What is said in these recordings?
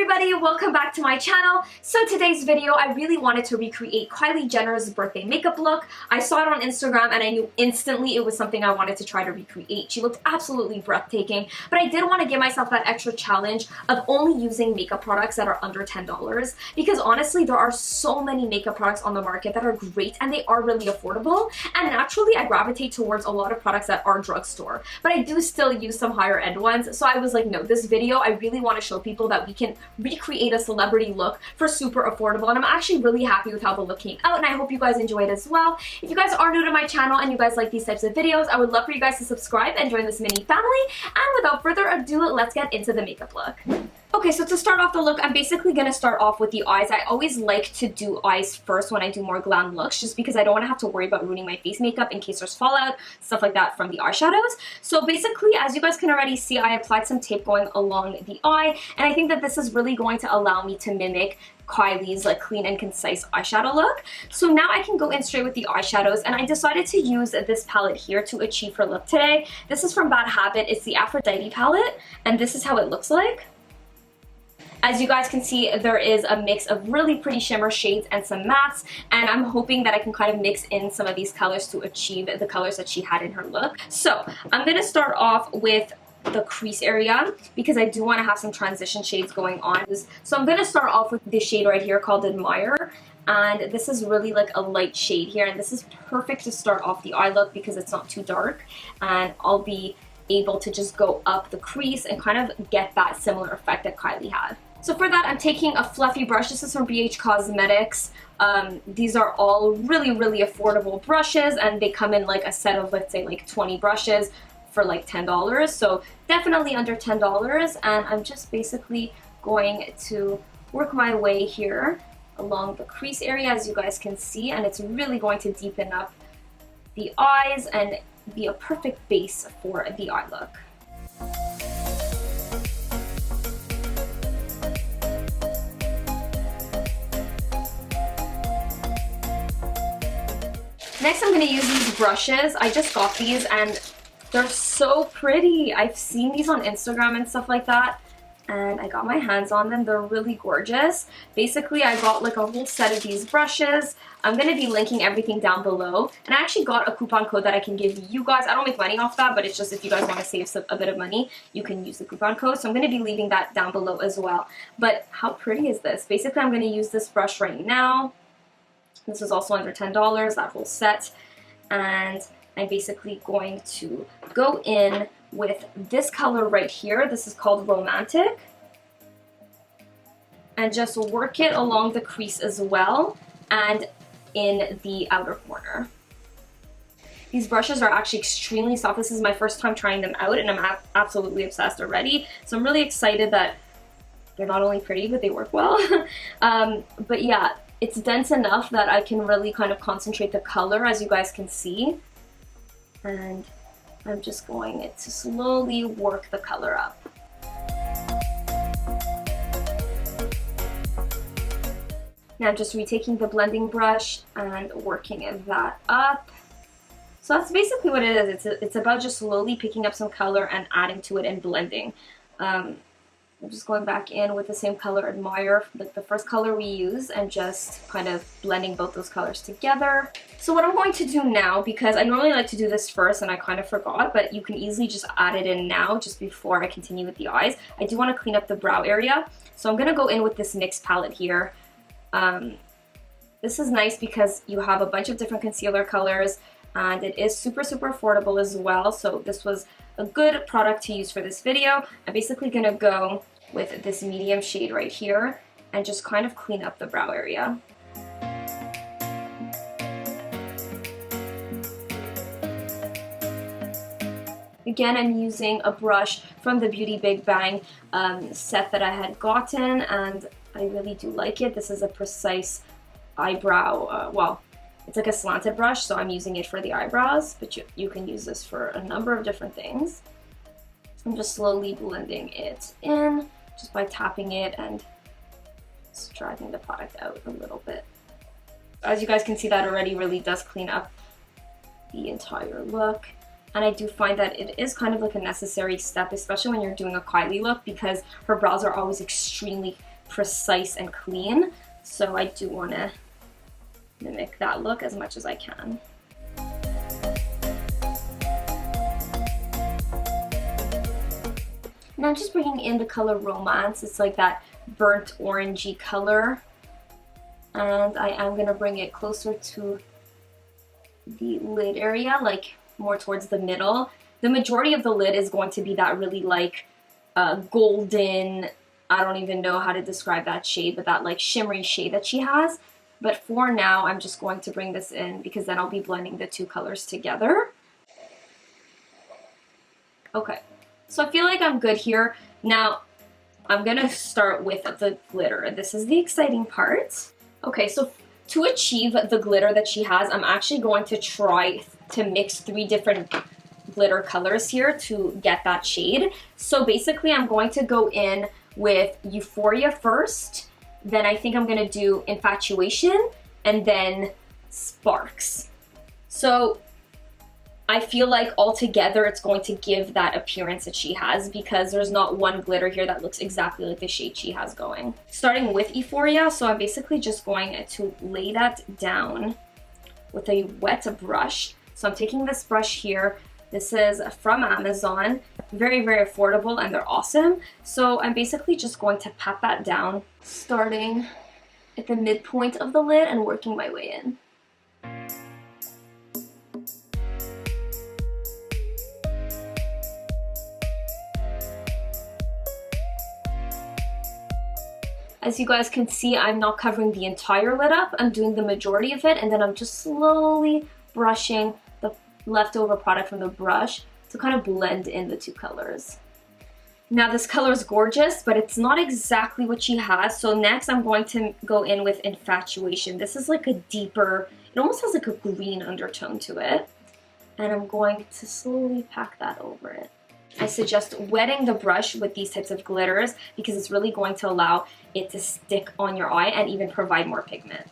everybody, welcome back to my channel. So today's video, I really wanted to recreate Kylie Jenner's birthday makeup look. I saw it on Instagram and I knew instantly it was something I wanted to try to recreate. She looked absolutely breathtaking, but I did want to give myself that extra challenge of only using makeup products that are under $10 because honestly, there are so many makeup products on the market that are great and they are really affordable, and naturally I gravitate towards a lot of products that are drugstore, but I do still use some higher end ones. So I was like, no, this video, I really want to show people that we can recreate a celebrity look for super affordable, and I'm actually really happy with how the look came out, and I hope you guys enjoyed as well. If you guys are new to my channel and you guys like these types of videos, I would love for you guys to subscribe and join this mini family, and without further ado, let's get into the makeup look. Okay, so to start off the look, I'm basically going to start off with the eyes. I always like to do eyes first when I do more glam looks, just because I don't want to have to worry about ruining my face makeup in case there's fallout, stuff like that from the eyeshadows. So basically, as you guys can already see, I applied some tape going along the eye, and I think that this is really going to allow me to mimic Kylie's like clean and concise eyeshadow look. So now I can go in straight with the eyeshadows, and I decided to use this palette here to achieve her look today. This is from Bad Habit. It's the Aphrodite palette, and this is how it looks like. As you guys can see, there is a mix of really pretty shimmer shades and some mattes, and I'm hoping that I can kind of mix in some of these colors to achieve the colors that she had in her look. So I'm going to start off with the crease area because I do want to have some transition shades going on. So I'm going to start off with this shade right here called Admire, and this is really like a light shade here, and this is perfect to start off the eye look because it's not too dark, and I'll be able to just go up the crease and kind of get that similar effect that Kylie had. So for that, I'm taking a fluffy brush. This is from BH Cosmetics. These are all really affordable brushes, and they come in like a set of, let's say, like 20 brushes for like $10. So definitely under $10, and I'm just basically going to work my way here along the crease area, as you guys can see, and it's really going to deepen up the eyes and be a perfect base for the eye look. Next, I'm going to use these brushes. I just got these and they're so pretty. I've seen these on Instagram and stuff like that, and I got my hands on them. They're really gorgeous. Basically, I got like a whole set of these brushes. I'm going to be linking everything down below, and I actually got a coupon code that I can give you guys. I don't make money off that, but it's just if you guys want to save a bit of money, you can use the coupon code. So I'm going to be leaving that down below as well. But how pretty is this? Basically, I'm going to use this brush right now. This is also under $10, that whole set, and I'm basically going to go in with this color right here. This is called Romantic, and just work it along the crease as well and in the outer corner. These brushes are actually extremely soft. This is my first time trying them out, and I'm absolutely obsessed already. So I'm really excited that they're not only pretty, but they work well. But yeah, it's dense enough that I can really kind of concentrate the color, as you guys can see. And I'm just going to slowly work the color up. Now I'm just retaking the blending brush and working that up. So that's basically what it is. It's about just slowly picking up some color and adding to it and blending. I'm just going back in with the same color Admire, like the first color we use, and just kind of blending both those colors together. So what I'm going to do now, because I normally like to do this first and I kind of forgot, but you can easily just add it in now just before I continue with the eyes. I do want to clean up the brow area, so I'm going to go in with this NYX palette here. This is nice because you have a bunch of different concealer colors, and it is super affordable as well, so this was a good product to use for this video. I'm basically going to go with this medium shade right here and just kind of clean up the brow area. Again, I'm using a brush from the Beauty Big Bang set that I had gotten, and I really do like it. This is a precise eyebrow, well, it's like a slanted brush, so I'm using it for the eyebrows, but you can use this for a number of different things. I'm just slowly blending it in, just by tapping it and just dragging the product out a little bit. As you guys can see, that already really does clean up the entire look. And I do find that it is kind of like a necessary step, especially when you're doing a Kylie look, because her brows are always extremely precise and clean. So I do want to mimic that look as much as I can. Now I'm just bringing in the color Romance. It's like that burnt orangey color. And I am going to bring it closer to the lid area, like more towards the middle. The majority of the lid is going to be that really like golden, I don't even know how to describe that shade, but that like shimmery shade that she has. But for now, I'm just going to bring this in because then I'll be blending the two colors together. Okay, so I feel like I'm good here. Now, I'm gonna start with the glitter. This is the exciting part. Okay, so to achieve the glitter that she has, I'm actually going to try to mix 3 different glitter colors here to get that shade. So basically I'm going to go in with Euphoria first, then I think I'm gonna do Infatuation, and then Sparks. So I feel like altogether it's going to give that appearance that she has because there's not one glitter here that looks exactly like the shade she has going. Starting with Euphoria, so I'm basically just going to lay that down with a wet brush. So I'm taking this brush here. This is from Amazon, very, very affordable, and they're awesome. So I'm basically just going to pat that down, starting at the midpoint of the lid and working my way in. As you guys can see, I'm not covering the entire lid up. I'm doing the majority of it, and then I'm just slowly brushing the leftover product from the brush to kind of blend in the two colors. Now this color is gorgeous, but it's not exactly what she has. So next I'm going to go in with Infatuation. This is like a deeper, it almost has like a green undertone to it. And I'm going to slowly pack that over it. I suggest wetting the brush with these types of glitters because it's really going to allow it to stick on your eye and even provide more pigment.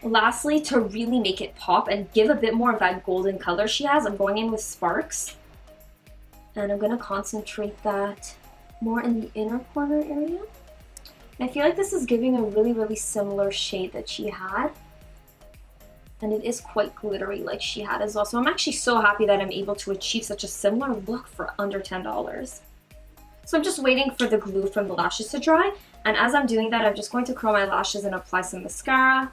Lastly, to really make it pop and give a bit more of that golden color she has, I'm going in with Sparks. And I'm going to concentrate that more in the inner corner area. And I feel like this is giving a really, really similar shade that she had. And it is quite glittery like she had as well. So I'm actually so happy that I'm able to achieve such a similar look for under $10. So I'm just waiting for the glue from the lashes to dry. And as I'm doing that, I'm just going to curl my lashes and apply some mascara.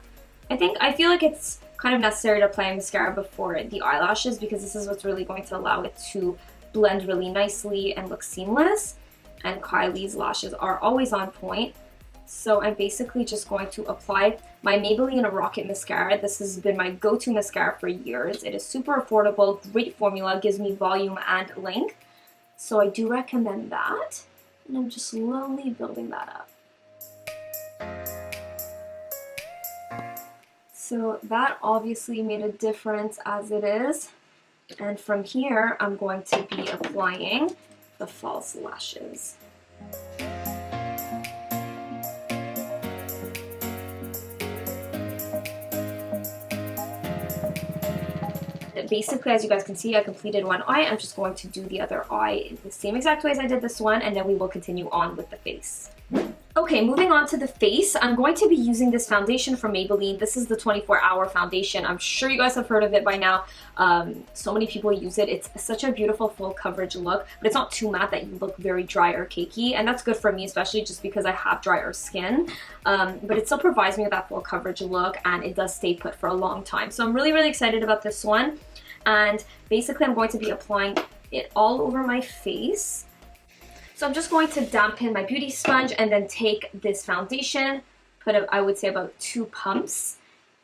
I feel like it's kind of necessary to apply mascara before the eyelashes because this is what's really going to allow it to blend really nicely and look seamless. And KYLIE's lashes are always on point. So I'm basically just going to apply my Maybelline Rocket Mascara. This has been my go-to mascara for years. It is super affordable, great formula, gives me volume and length. So I do recommend that. And I'm just slowly building that up. So that obviously made a difference as it is. And from here, I'm going to be applying the false lashes. Basically, as you guys can see, I completed one eye. I'm just going to do the other eye in the same exact way as I did this one, and then we will continue on with the face. Okay, moving on to the face, I'm going to be using this foundation from Maybelline. This is the 24-hour foundation. I'm sure you guys have heard of it by now. So many people use it. It's such a beautiful full coverage look, but it's not too matte that you look very dry or cakey, and that's good for me, especially just because I have drier skin. But it still provides me with that full coverage look, and it does stay put for a long time. So I'm really, really excited about this one. And basically, I'm going to be applying it all over my face. So I'm just going to dampen my beauty sponge and then take this foundation, put, I would say, about 2 pumps,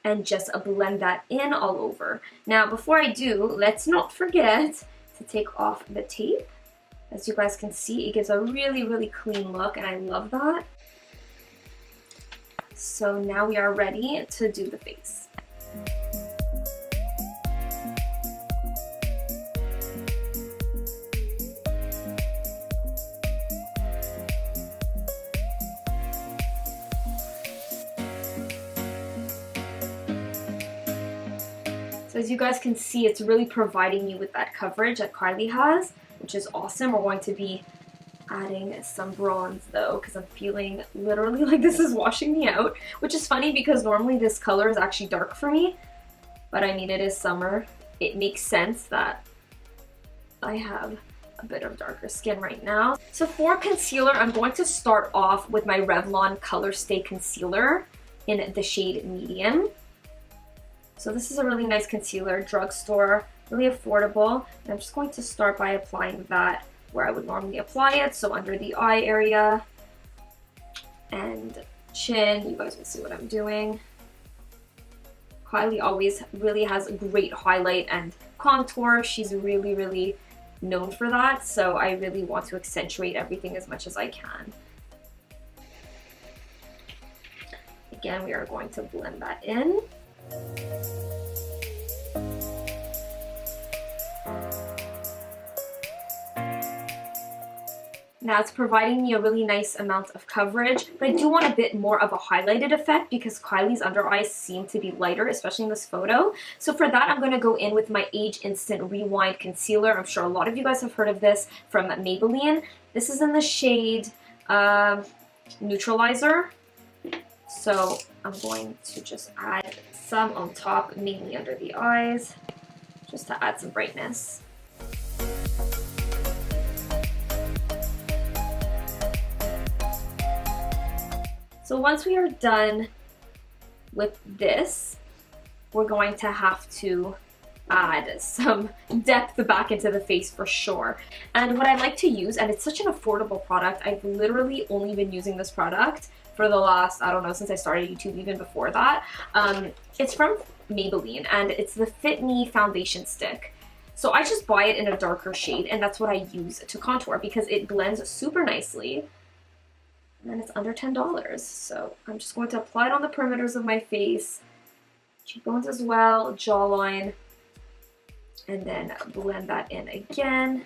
and just blend that in all over. Now, before I do, let's not forget to take off the tape. As you guys can see, it gives a really, really clean look, and I love that. So now we are ready to do the face. So as you guys can see, it's really providing you with that coverage that KYLIE has, which is awesome. We're going to be adding some bronze though, because I'm feeling literally like this is washing me out, which is funny because normally this color is actually dark for me, but I mean, it is summer. It makes sense that I have a bit of darker skin right now. So for concealer, I'm going to start off with my Revlon Colorstay Concealer in the shade Medium. So this is a really nice concealer, drugstore, really affordable. And I'm just going to start by applying that where I would normally apply it. So under the eye area and chin, you guys will see what I'm doing. KYLIE always really has a great highlight and contour. She's really known for that, so I really want to accentuate everything as much as I can. Again, we are going to blend that in. Now it's providing me a really nice amount of coverage, but I do want a bit more of a highlighted effect because KYLIE's under eyes seem to be lighter, especially in this photo. So for that, I'm going to go in with my Age Instant Rewind Concealer. I'm sure a lot of you guys have heard of this from Maybelline. This is in the shade Neutralizer. So I'm going to just add some on top, mainly under the eyes, just to add some brightness. So once we are done with this, we're going to have to add some depth back into the face for sure. And what I like to use, and it's such an affordable product, I've literally only been using this product for the last, I don't know, since I started YouTube, even before that. It's from Maybelline, and it's the Fit Me Foundation Stick. So I just buy it in a darker shade, and that's what I use to contour because it blends super nicely. And then it's under $10. So I'm just going to apply it on the perimeters of my face, cheekbones as well, jawline, and then blend that in again.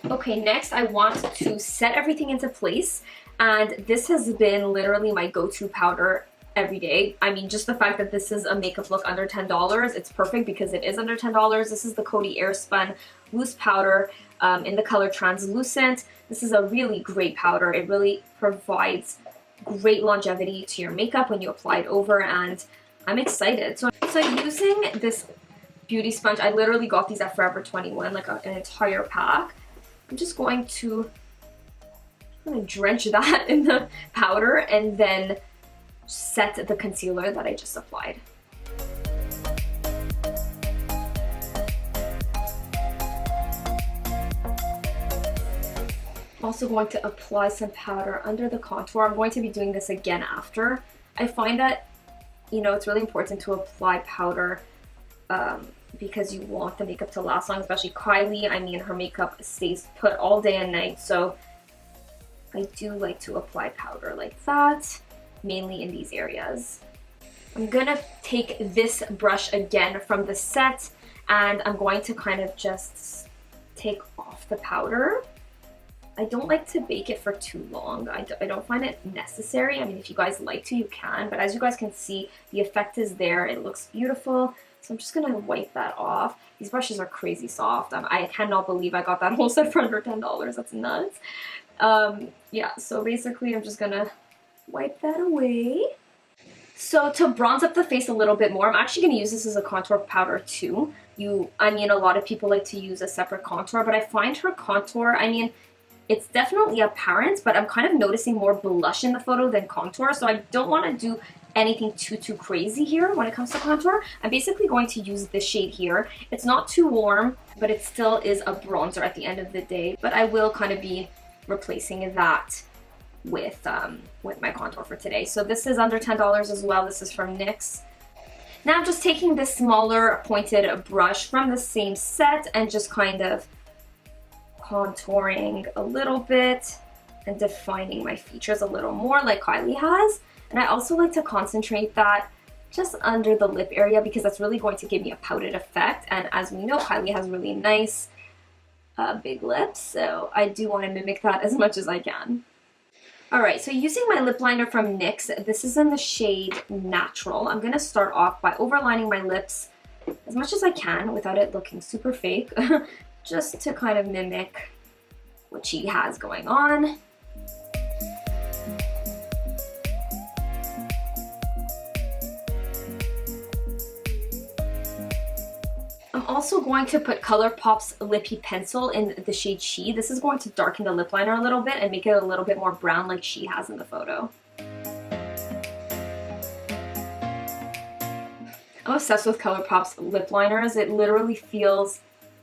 Okay, next I want to set everything into place, and this has been literally my go-to powder every day. I mean, just the fact that this is a makeup look under $10, it's perfect because it is under $10. This is the Coty Airspun loose powder in the color Translucent. This is a really great powder. It really provides great longevity to your makeup when you apply it over, and I'm excited. So using this beauty sponge, I literally got these at Forever 21, like an entire pack. I'm just going to drench that in the powder and then set the concealer that I just applied. Also going to apply some powder under the contour. I'm going to be doing this again after. I find that, you know, it's really important to apply powder because you want the makeup to last long, especially KYLIE. I mean, her makeup stays put all day and night, so I do like to apply powder like that, mainly in these areas. I'm gonna take this brush again from the set, and I'm going to kind of just take off the powder. I don't like to bake it for too long. I don't find it necessary. I mean, if you guys like to, you can, but as you guys can see, the effect is there. It looks beautiful. So I'm just gonna wipe that off. These brushes are crazy soft. I cannot believe I got that whole set for under $10. That's nuts. Yeah, so basically I'm just gonna wipe that away. So to bronze up the face a little bit more, I'm actually going to use this as a contour powder too. I mean, a lot of people like to use a separate contour, but I find her contour, I mean, it's definitely apparent, but I'm kind of noticing more blush in the photo than contour, so I don't want to do anything too crazy here when it comes to contour. I'm basically going to use this shade here. It's not too warm, but it still is a bronzer at the end of the day, but I will kind of be replacing that with my contour for today. So this is under $10 as well. This is from NYX. Now I'm just taking this smaller pointed brush from the same set and just kind of contouring a little bit and defining my features a little more like KYLIE has. And I also like to concentrate that just under the lip area because that's really going to give me a pouted effect. And as we know, KYLIE has really nice big lips, so I do want to mimic that as much as I can. Alright, so using my lip liner from NYX, this is in the shade Natural. I'm going to start off by overlining my lips as much as I can without it looking super fake, just to kind of mimic what she has going on. I'm also going to put Colourpop's Lippie pencil in the shade She. This is going to darken the lip liner a little bit and make it a little bit more brown like she has in the photo. I'm obsessed with Colourpop's lip liners. It literally feels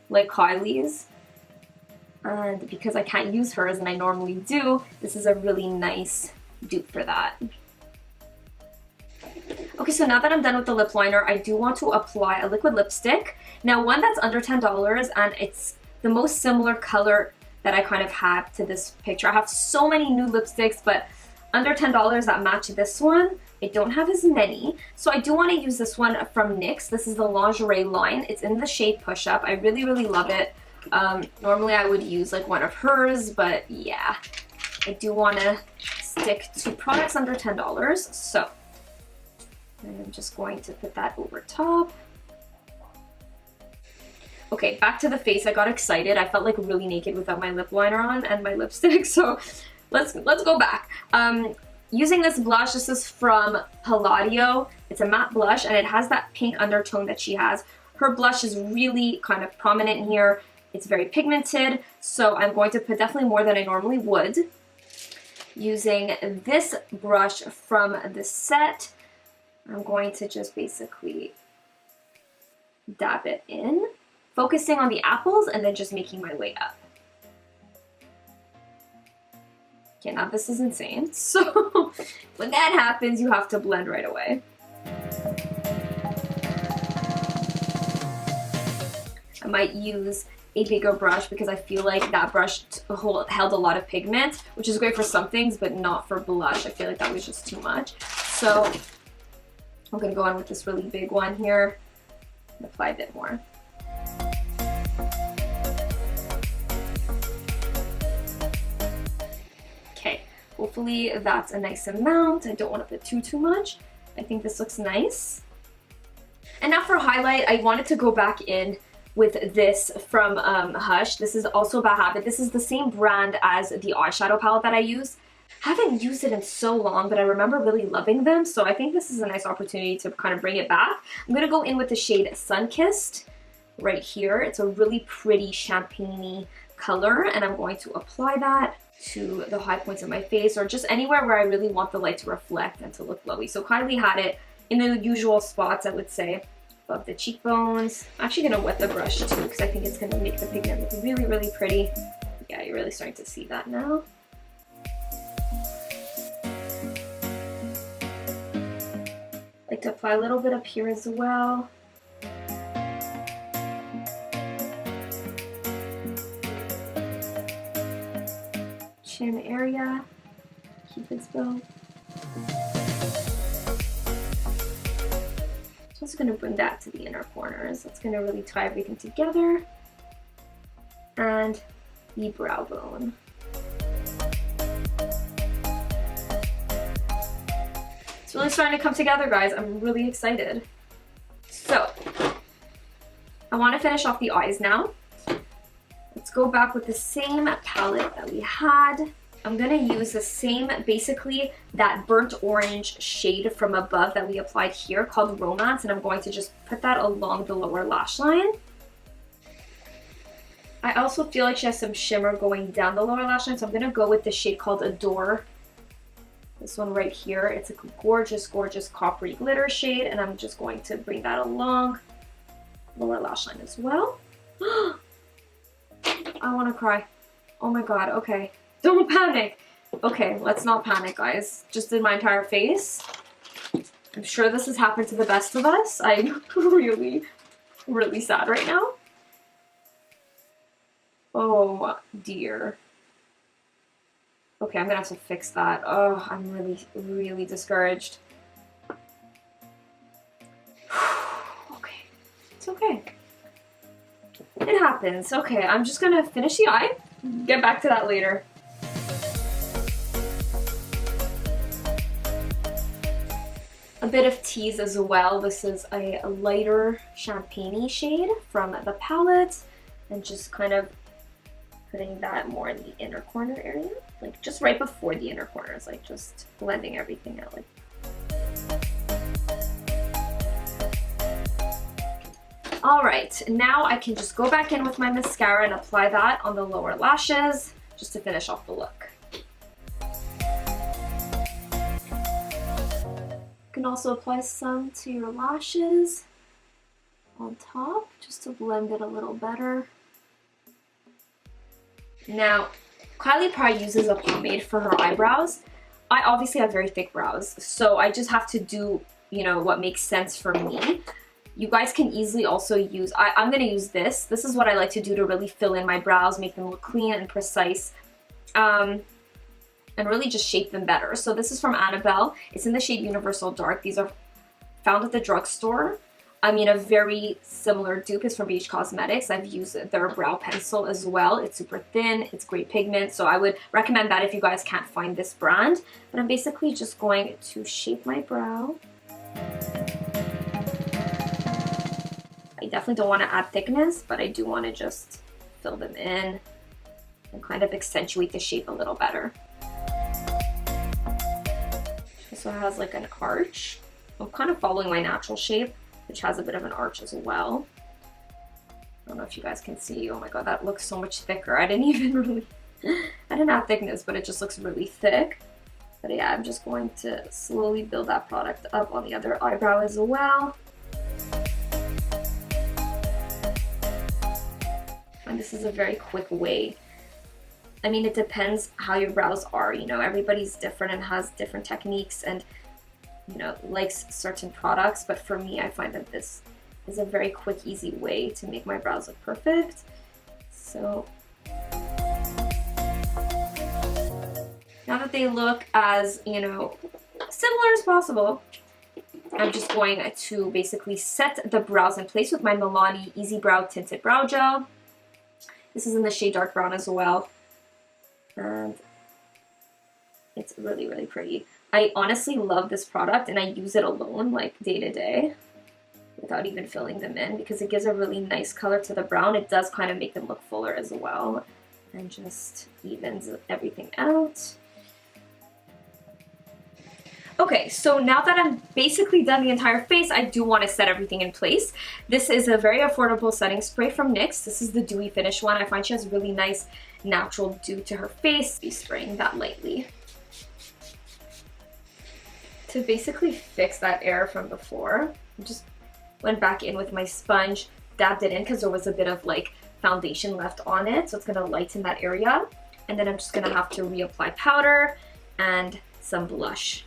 like KYLIE's. And because I can't use hers and I normally do, this is a really nice dupe for that. Okay, so now that I'm done with the lip liner, I do want to apply a liquid lipstick. Now, one that's under $10, and it's the most similar color that I kind of have to this picture. I have so many nude lipsticks, but under $10 that match this one. I don't have as many, so I do want to use this one from NYX. This is the Lingerie line. It's in the shade Push Up. I really, really love it. Normally I would use like one of hers, but yeah, I do want to stick to products under $10, so I'm just going to put that over top. Okay, back to the face. I got excited. I felt like really naked without my lip liner on and my lipstick, so let's go back. Using this blush, this is from Palladio. It's a matte blush and it has that pink undertone that she has. Her blush is really kind of prominent here. It's very pigmented, so I'm going to put definitely more than I normally would. Using this brush from the set, I'm going to just basically dab it in, focusing on the apples and then just making my way up. Okay, now this is insane. So when that happens, you have to blend right away. I might use a bigger brush because I feel like that brush held a lot of pigment, which is great for some things, but not for blush. I feel like that was just too much. So I'm gonna go on with this really big one here and apply a bit more. Okay, hopefully that's a nice amount. I don't want to put too much. I think this looks nice. And now for highlight, I wanted to go back in with this from Hush. This is also Bad Habit. This is the same brand as the eyeshadow palette that I use. Haven't used it in so long, but I remember really loving them, so I think this is a nice opportunity to kind of bring it back. I'm going to go in with the shade Sunkissed right here. It's a really pretty champagne-y color, and I'm going to apply that to the high points of my face, or just anywhere where I really want the light to reflect and to look glowy. So KYLIE had it in the usual spots, I would say, above the cheekbones. I'm actually going to wet the brush too, because I think it's going to make the pigment look really, really pretty. Yeah, you're really starting to see that now. I like to apply a little bit up here as well. Chin area, Cupid's bow. So I'm just going to bring that to the inner corners. That's going to really tie everything together. And the brow bone. It's really starting to come together, guys. I'm really excited. So, I want to finish off the eyes now. Let's go back with the same palette that we had. I'm going to use the same, basically, that burnt orange shade from above that we applied here called Romance, and I'm going to just put that along the lower lash line. I also feel like she has some shimmer going down the lower lash line, so I'm going to go with the shade called Adore. This one right here. It's a gorgeous, gorgeous coppery glitter shade, and I'm just going to bring that along lower lash line as well. I want to cry. Oh my god, okay. Don't panic. Okay, let's not panic, guys. Just did my entire face. I'm sure this has happened to the best of us. I'm really, really sad right now. Oh dear. Okay, I'm gonna have to fix that. Oh, I'm really, really discouraged. Okay, it's okay. It happens. Okay, I'm just gonna finish the eye. Get back to that later. A bit of tease as well. This is a lighter champagne-y shade from the palette, and just kind of putting that more in the inner corner area, like just right before the inner corners, like just blending everything out. Like. Alright, now I can just go back in with my mascara and apply that on the lower lashes, just to finish off the look. You can also apply some to your lashes on top, just to blend it a little better. Now, KYLIE probably uses a pomade for her eyebrows. I obviously have very thick brows, so I just have to do, you know, what makes sense for me. You guys can easily also use, I'm going to use this. This is what I like to do to really fill in my brows, make them look clean and precise, and really just shape them better. So this is from Annabelle. It's in the shade Universal Dark. These are found at the drugstore. I mean, a very similar dupe is from Beige Cosmetics. I've used their brow pencil as well. It's super thin, it's great pigment, so I would recommend that if you guys can't find this brand. But I'm basically just going to shape my brow. I definitely don't want to add thickness, but I do want to just fill them in and kind of accentuate the shape a little better. So it has like an arch. I'm kind of following my natural shape, which has a bit of an arch as well. I don't know if you guys can see. Oh my god, that looks so much thicker. I didn't have thickness, but it just looks really thick. But yeah, I'm just going to slowly build that product up on the other eyebrow as well. And this is a very quick way. I mean, it depends how your brows are, you know, everybody's different and has different techniques and, you know, likes certain products, but for me, I find that this is a very quick, easy way to make my brows look perfect. So, now that they look as, you know, similar as possible, I'm just going to basically set the brows in place with my Milani Easybrow Tinted Brow Gel. This is in the shade Dark Brown as well. And it's really, really pretty. I honestly love this product and I use it alone, like day to day, without even filling them in, because it gives a really nice color to the brown. It does kind of make them look fuller as well, and just evens everything out. Okay, so now that I'm basically done the entire face, I do want to set everything in place. This is a very affordable setting spray from NYX. This is the Dewy Finish one. I find she has really nice natural dew to her face. Be spraying that lightly to basically fix that error from before. I just went back in with my sponge, dabbed it in because there was a bit of like foundation left on it, so it's going to lighten that area. And then I'm just going to have to reapply powder and some blush.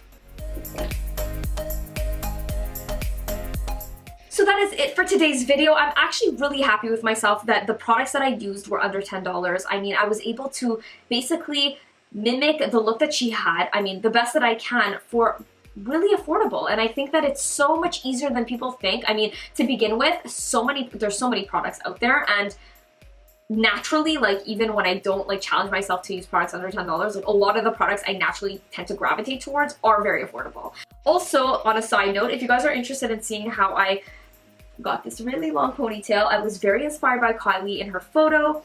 So that is it for today's video. I'm actually really happy with myself that the products that I used were under $10. I mean, I was able to basically mimic the look that she had, I mean, the best that I can for really affordable. And I think that it's so much easier than people think. I mean, to begin with, there's so many products out there, and naturally, like, even when I don't like challenge myself to use products under $10, like a lot of the products I naturally tend to gravitate towards are very affordable. Also, on a side note, if you guys are interested in seeing how I got this really long ponytail, I was very inspired by KYLIE in her photo.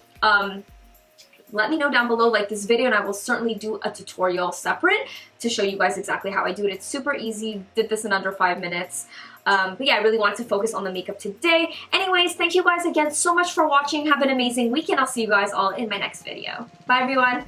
Let me know down below, like this video, and I will certainly do a tutorial separate to show you guys exactly how I do it. It's super easy, did this in under 5 minutes. But yeah, I really wanted to focus on the makeup today. Anyways, thank you guys again so much for watching. Have an amazing week, and I'll see you guys all in my next video. Bye, everyone.